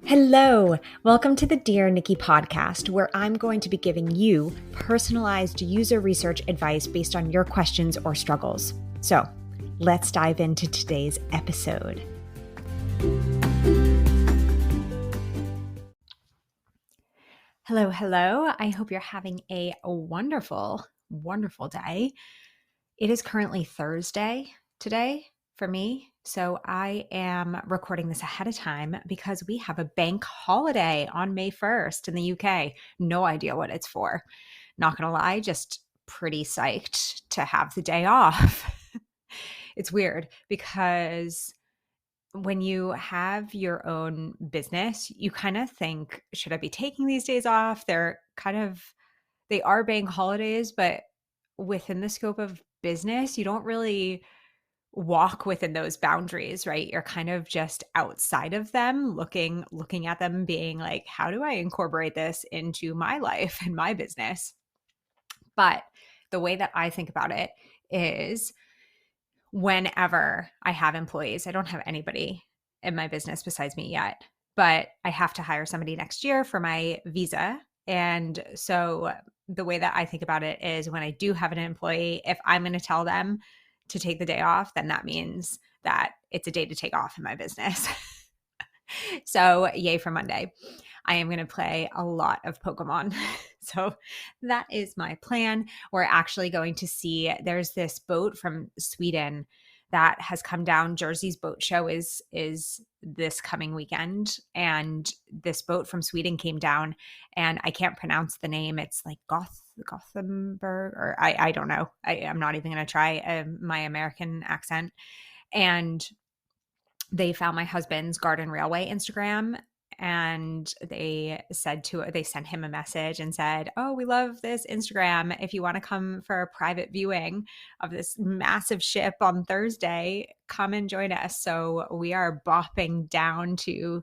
Hello, welcome to the Dear Nikki podcast, where I'm going to be giving you personalized user research advice based on your questions or struggles. So let's dive into today's episode. Hello. I hope you're having a wonderful day. It is currently Thursday today for me. So I am recording this ahead of time because we have a bank holiday on May 1st in the UK. No idea what it's for. Not gonna lie, just pretty psyched to have the day off. It's weird because when you have your own business, you kind of think, should I be taking these days off? They are bank holidays, but within the scope of business, you don't really walk within those boundaries, right? You're kind of just outside of them, looking at them, being like, how do I incorporate this into my life and my business? But the way that I think about it is whenever I have employees, I don't have anybody in my business besides me yet, but I have to hire somebody next year for my visa. And so the way that I think about it is when I do have an employee, if I'm going to tell them to take the day off, then that means that it's a day to take off in my business. So yay for Monday. I am going to play a lot of Pokemon. So that is my plan. We're actually going to see, there's this boat from Sweden that has come down. Jersey's boat show is this coming weekend. And this boat from Sweden came down, and I can't pronounce the name. It's like Gothenburg, or I don't know. I'm not even going to try my American accent. And they found my husband's Garden Railway Instagram, and they sent him a message and said, "Oh, we love this Instagram. If you want to come for a private viewing of this massive ship on Thursday, come and join us." So we are bopping down to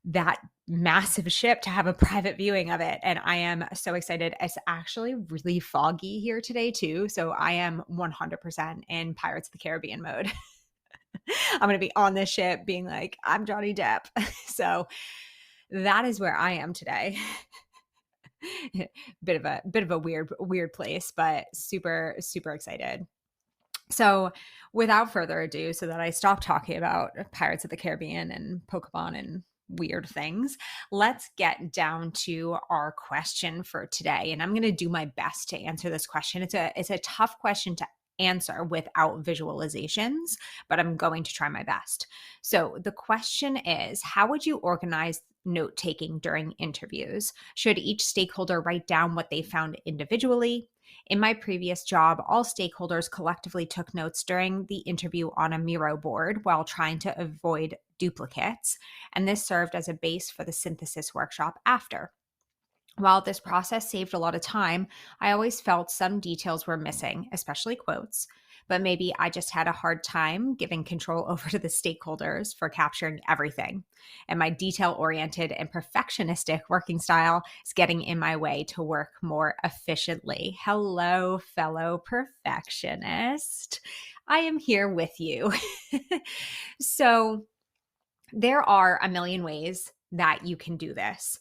that massive ship to have a private viewing of it. And I am so excited. It's actually really foggy here today too. So I am 100% in Pirates of the Caribbean mode. I'm going to be on this ship being like, I'm Johnny Depp. So that is where I am today. bit of a weird place, but super excited. So without further ado, so that I stop talking about Pirates of the Caribbean and Pokemon and weird things, let's get down to our question for today. And I'm going to do my best to answer this question. It's a tough question to answer without visualizations, but I'm going to try my best. So the question is, how would you organize note taking during interviews? Should each stakeholder write down what they found individually? In my previous job, all stakeholders collectively took notes during the interview on a Miro board while trying to avoid duplicates, and this served as a base for the synthesis workshop after. While this process saved a lot of time, I always felt some details were missing, especially quotes, but maybe I just had a hard time giving control over to the stakeholders for capturing everything. And my detail-oriented and perfectionistic working style is getting in my way to work more efficiently. Hello, fellow perfectionist. I am here with you. So there are a million ways that you can do this.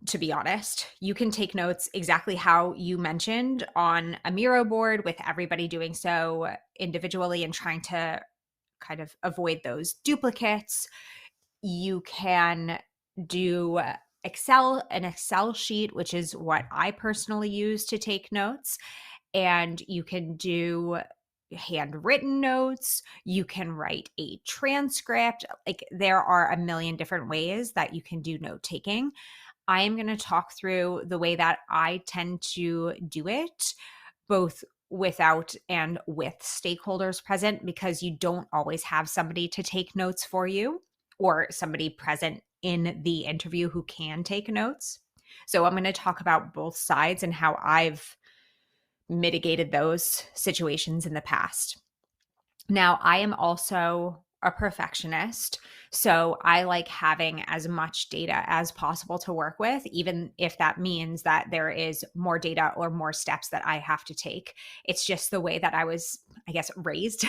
To be honest, you can take notes exactly how you mentioned on a Miro board, with everybody doing so individually and trying to kind of avoid those duplicates. You can do an Excel sheet, which is what I personally use to take notes. And you can do handwritten notes. You can write a transcript. Like, there are a million different ways that you can do note taking. I am going to talk through the way that I tend to do it, both without and with stakeholders present, because you don't always have somebody to take notes for you or somebody present in the interview who can take notes. So I'm going to talk about both sides and how I've mitigated those situations in the past. Now, I am also a perfectionist, so I like having as much data as possible to work with, even if that means that there is more data or more steps that I have to take. It's just the way that I was, I guess, raised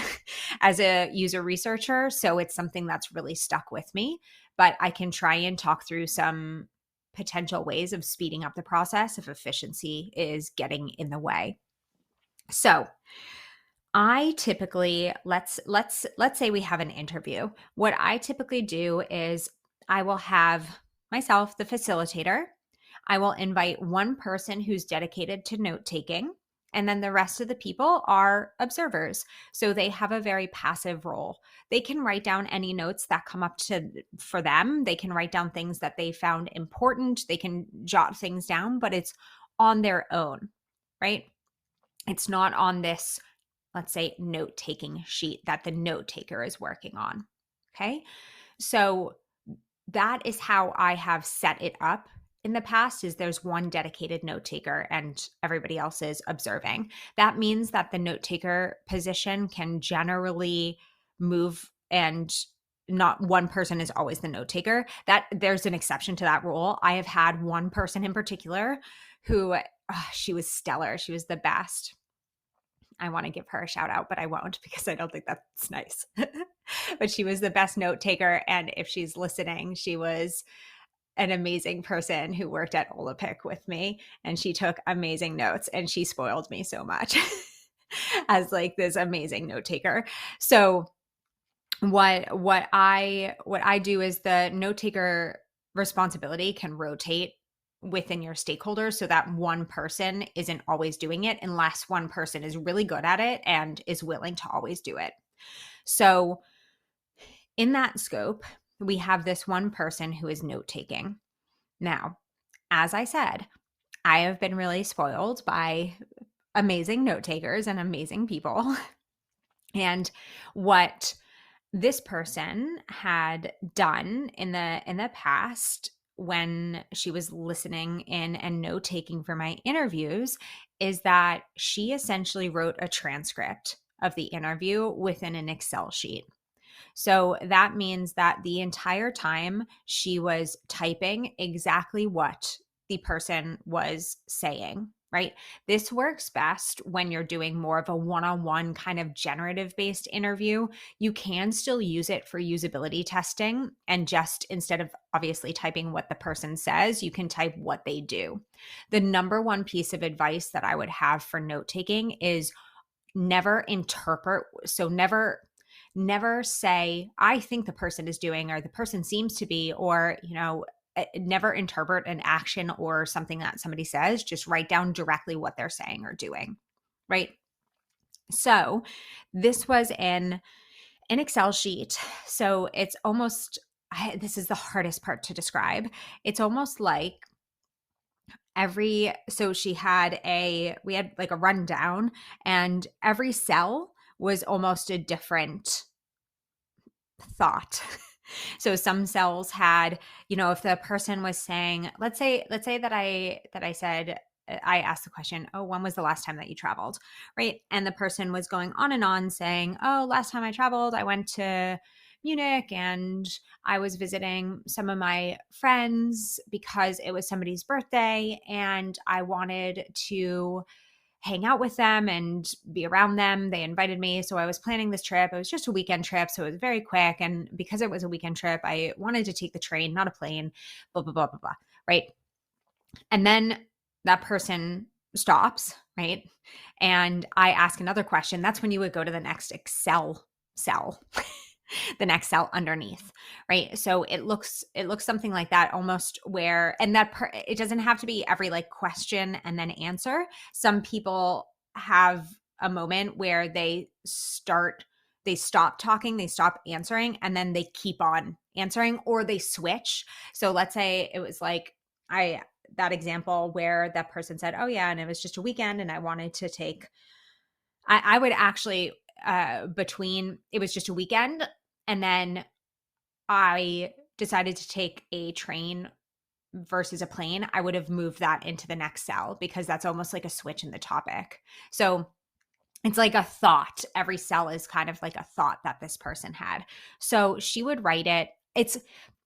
as a user researcher. So it's something that's really stuck with me. but I can try and talk through some potential ways of speeding up the process if efficiency is getting in the way. So, I typically let's say we have an interview. What I typically do is I will have myself, the facilitator. I will invite one person who's dedicated to note taking, and then the rest of the people are observers. So they have a very passive role. They can write down any notes that come up to for them. They can write down things that they found important. They can jot things down, but it's on their own, right? It's not on this, let's say, note taking sheet that the note taker is working on. Okay. So that is how I have set it up in the past, is there's one dedicated note taker and everybody else is observing. That means that the note taker position can generally move, and not one person is always the note taker. That there's an exception to that rule. I have had one person in particular who she was stellar. She was the best. I want to give her a shout out, but I won't because I don't think that's nice. But she was the best note taker. And if she's listening, she was an amazing person who worked at Olympic with me, and she took amazing notes, and she spoiled me so much as like this amazing note taker. So what I do is the note taker responsibility can rotate within your stakeholders, so that one person isn't always doing it unless one person is really good at it and is willing to always do it. So in that scope, we have this one person who is note taking. Now, as I said, I have been really spoiled by amazing note takers and amazing people. And what this person had done in the past when she was listening in and note taking for my interviews is that she essentially wrote a transcript of the interview within an Excel sheet. So that means that the entire time she was typing exactly what the person was saying, right? This works best when you're doing more of a one-on-one kind of generative based interview. You can still use it for usability testing, and just instead of obviously typing what the person says, you can type what they do. The number one piece of advice that I would have for note taking is never interpret. So never say, I think the person is doing, or the person seems to be, or, never interpret an action or something that somebody says. Just write down directly what they're saying or doing, right? So this was in an Excel sheet. So it's almost, this is the hardest part to describe. It's almost like so we had like a rundown, and every cell was almost a different thought. So some cells had, if the person was saying, let's say that I said, I asked the question, oh, when was the last time that you traveled? Right. And the person was going on and on saying, oh, last time I traveled, I went to Munich and I was visiting some of my friends because it was somebody's birthday and I wanted to hang out with them and be around them. They invited me. So I was planning this trip. It was just a weekend trip. So it was very quick. And because it was a weekend trip, I wanted to take the train, not a plane, blah, blah, blah, blah, blah. Right. And then that person stops. Right. And I ask another question. That's when you would go to the next Excel cell. The next cell underneath, right? So it looks something like that, almost where, and it doesn't have to be every like question and then answer. Some people have a moment where they stop talking, they stop answering, and then they keep on answering, or they switch. So let's say it was like that example where that person said, oh yeah, and it was just a weekend and I wanted to take, I would actually, between it was just a weekend and then I decided to take a train versus a plane, I would have moved that into the next cell because that's almost like a switch in the topic. So it's like a thought. Every cell is kind of like a thought that this person had. So she would write it. It's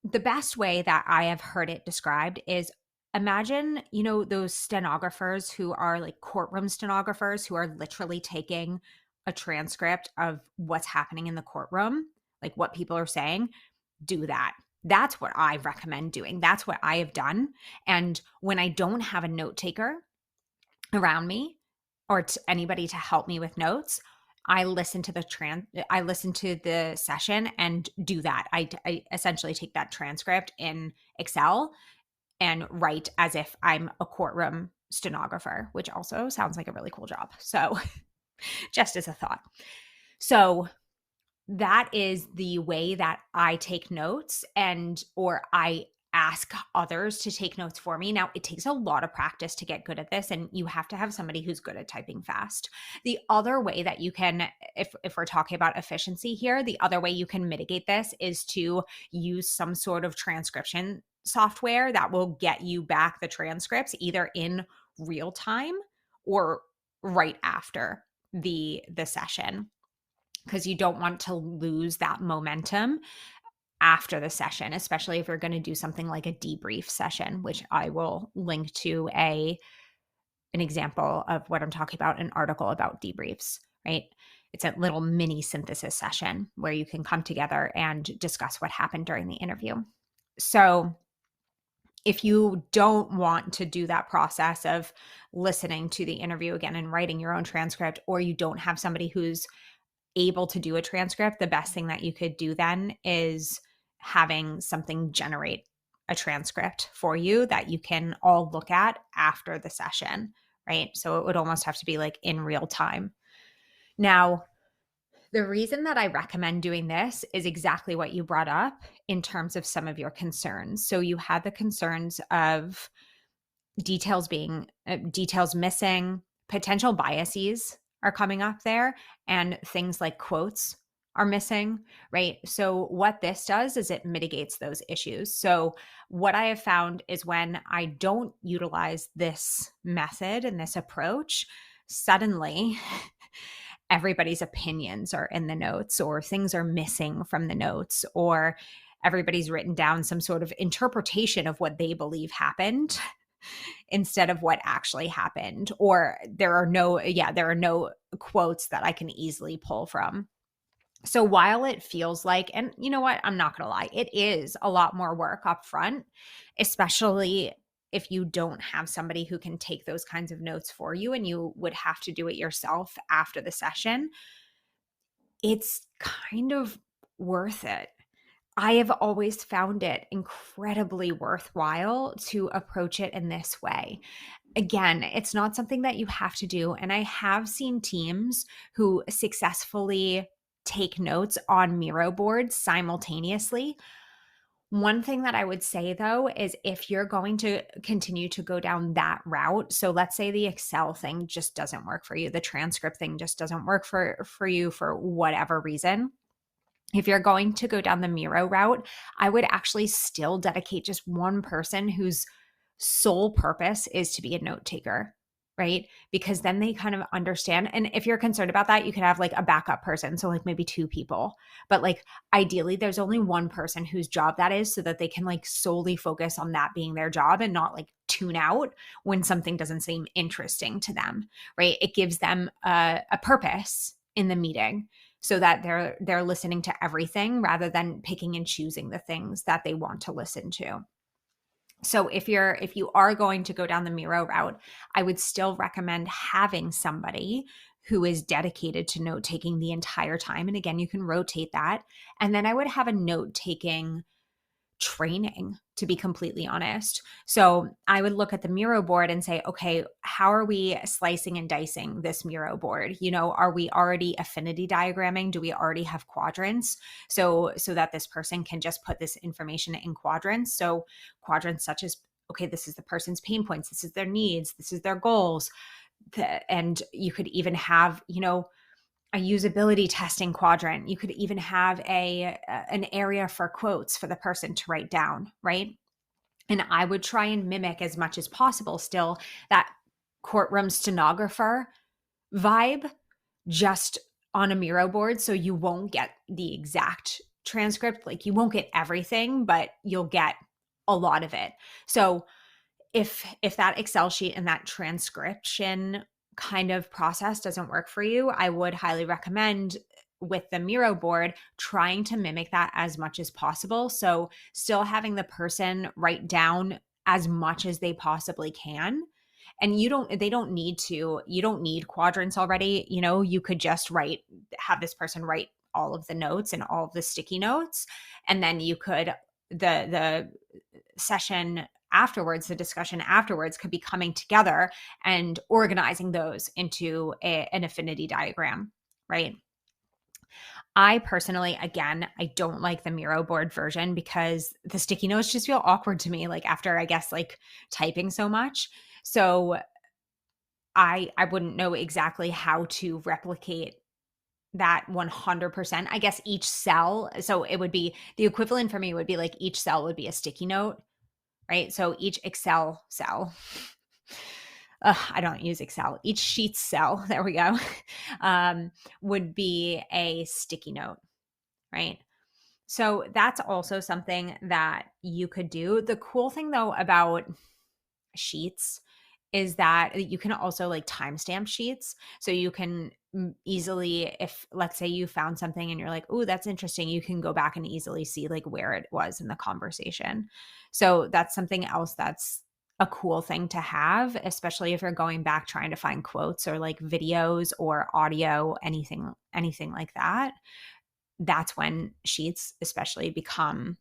the best way that I have heard it described is, imagine, those stenographers who are like courtroom stenographers who are literally taking a transcript of what's happening in the courtroom, like what people are saying. Do that. That's what I recommend doing. That's what I have done. And when I don't have a note taker around me or anybody to help me with notes, I listen to the session and do that. I essentially take that transcript in Excel and write as if I'm a courtroom stenographer, which also sounds like a really cool job. So just as a thought. So that is the way that I take notes or I ask others to take notes for me. Now, it takes a lot of practice to get good at this, and you have to have somebody who's good at typing fast. The other way that you can, if we're talking about efficiency here, the other way you can mitigate this is to use some sort of transcription software that will get you back the transcripts either in real time or right after the session, because you don't want to lose that momentum after the session, especially if you're going to do something like a debrief session, which I will link to an example of what I'm talking about, an article about debriefs, right? It's a little mini synthesis session where you can come together and discuss what happened during the interview. So if you don't want to do that process of listening to the interview again and writing your own transcript, or you don't have somebody who's able to do a transcript, the best thing that you could do then is having something generate a transcript for you that you can all look at after the session, right? So it would almost have to be like in real time. Now, the reason that I recommend doing this is exactly what you brought up in terms of some of your concerns. So you had the concerns of details missing, potential biases are coming up there, and things like quotes are missing, right? So what this does is it mitigates those issues. So what I have found is when I don't utilize this method and this approach, suddenly everybody's opinions are in the notes, or things are missing from the notes, or everybody's written down some sort of interpretation of what they believe happened instead of what actually happened, or there are no quotes that I can easily pull from. So while it feels like, and you know what, I'm not going to lie, it is a lot more work up front, especially if you don't have somebody who can take those kinds of notes for you and you would have to do it yourself after the session. It's kind of worth it. I have always found it incredibly worthwhile to approach it in this way. Again, it's not something that you have to do. And I have seen teams who successfully take notes on Miro boards simultaneously. One thing that I would say though is if you're going to continue to go down that route, so let's say the Excel thing just doesn't work for you, the transcript thing just doesn't work for you for whatever reason. If you're going to go down the Miro route, I would actually still dedicate just one person whose sole purpose is to be a note taker, right? Because then they kind of understand. And if you're concerned about that, you can have like a backup person. So like maybe two people, but like ideally there's only one person whose job that is, so that they can like solely focus on that being their job and not like tune out when something doesn't seem interesting to them, right? It gives them a purpose in the meeting, so that they're listening to everything rather than picking and choosing the things that they want to listen to. So if you are going to go down the Miro route, I would still recommend having somebody who is dedicated to note taking the entire time. And again, you can rotate that. And then I would have a note taking training, to be completely honest. So I would look at the Miro board and say, okay, how are we slicing and dicing this Miro board? You know, are we already affinity diagramming? Do we already have quadrants? So that this person can just put this information in quadrants. So quadrants such as, okay, this is the person's pain points, this is their needs, this is their goals. And you could even have, you know, a usability testing quadrant. You could even have an area for quotes for the person to write down, right? And I would try and mimic as much as possible still that courtroom stenographer vibe just on a Miro board. So you won't get the exact transcript, like you won't get everything, but you'll get a lot of it. So if that Excel sheet and that transcription kind of process doesn't work for you, I would highly recommend with the Miro board, trying to mimic that as much as possible. So still having the person write down as much as they possibly can. And you don't need quadrants already. You could just have this person write all of the notes and all of the sticky notes. And then you could, the session afterwards, the discussion afterwards could be coming together and organizing those into an affinity diagram, right? I personally, again, I don't like the Miro board version because the sticky notes just feel awkward to me, like after, I guess, like typing so much. So I wouldn't know exactly how to replicate that 100%. I guess each cell, so it would be the equivalent for me would be like each cell would be a sticky note, right? So each Excel cell, I don't use Excel, each sheet cell, there we go, would be a sticky note, right? So that's also something that you could do. The cool thing though about sheets is that you can also like timestamp sheets. So you can easily, if let's say you found something and you're like, oh, that's interesting, you can go back and easily see like where it was in the conversation. So that's something else that's a cool thing to have, especially if you're going back trying to find quotes or like videos or audio, anything like that. That's when sheets especially become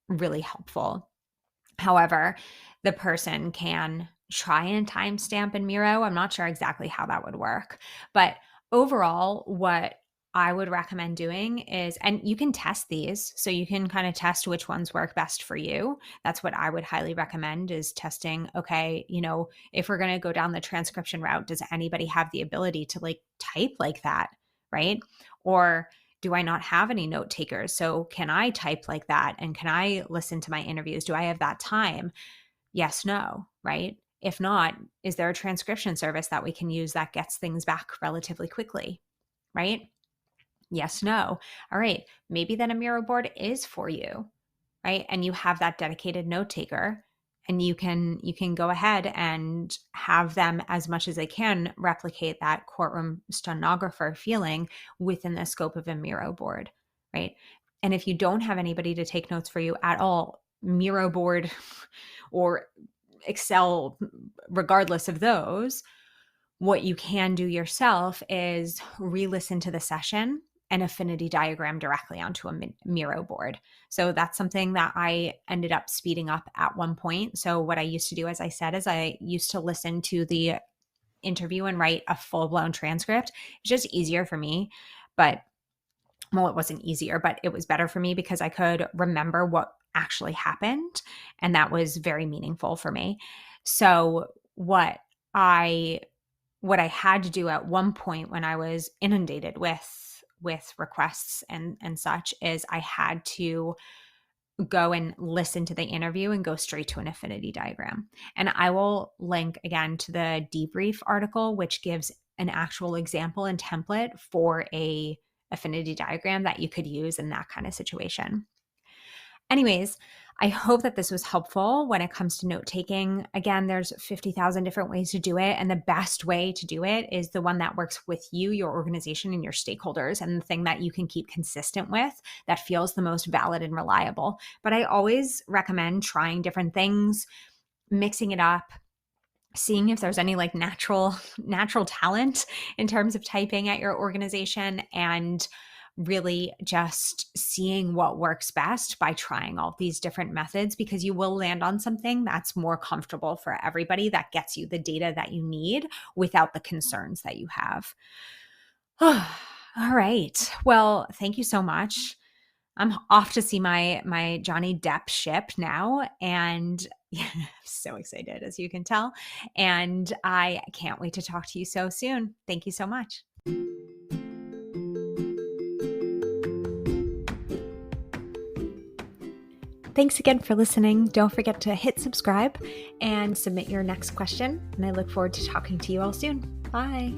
really helpful. However, the person can try and timestamp in Miro. I'm not sure exactly how that would work. But overall, what I would recommend doing is, and you can test these, so you can kind of test which ones work best for you. That's what I would highly recommend, is testing, okay, if we're going to go down the transcription route, does anybody have the ability to like type like that, right? Or do I not have any note takers? So can I type like that? And can I listen to my interviews? Do I have that time? Yes, no, right? If not, is there a transcription service that we can use that gets things back relatively quickly, right? Yes, no. All right, maybe then a Miro board is for you, right? And you have that dedicated note taker, and you can go ahead and have them, as much as they can, replicate that courtroom stenographer feeling within the scope of a Miro board, right? And if you don't have anybody to take notes for you at all, Miro board or Excel, regardless of those, what you can do yourself is re-listen to the session and affinity diagram directly onto a Miro board. So that's something that I ended up speeding up at one point. So what I used to do, as I said, is I used to listen to the interview and write a full-blown transcript. It's just easier for me. But, well, it wasn't easier, but it was better for me because I could remember what actually happened. And that was very meaningful for me. So what I had to do at one point when I was inundated with requests and such is I had to go and listen to the interview and go straight to an affinity diagram. And I will link again to the debrief article, which gives an actual example and template for a affinity diagram that you could use in that kind of situation. Anyways, I hope that this was helpful when it comes to note taking. Again, there's 50,000 different ways to do it. And the best way to do it is the one that works with you, your organization, and your stakeholders, and the thing that you can keep consistent with that feels the most valid and reliable. But I always recommend trying different things, mixing it up, seeing if there's any like natural talent in terms of typing at your organization, and really just seeing what works best by trying all these different methods, because you will land on something that's more comfortable for everybody, that gets you the data that you need without the concerns that you have. All right. Well, thank you so much. I'm off to see my Johnny Depp ship now, and yeah, I'm so excited, as you can tell. And I can't wait to talk to you so soon. Thank you so much. Thanks again for listening. Don't forget to hit subscribe and submit your next question. And I look forward to talking to you all soon. Bye.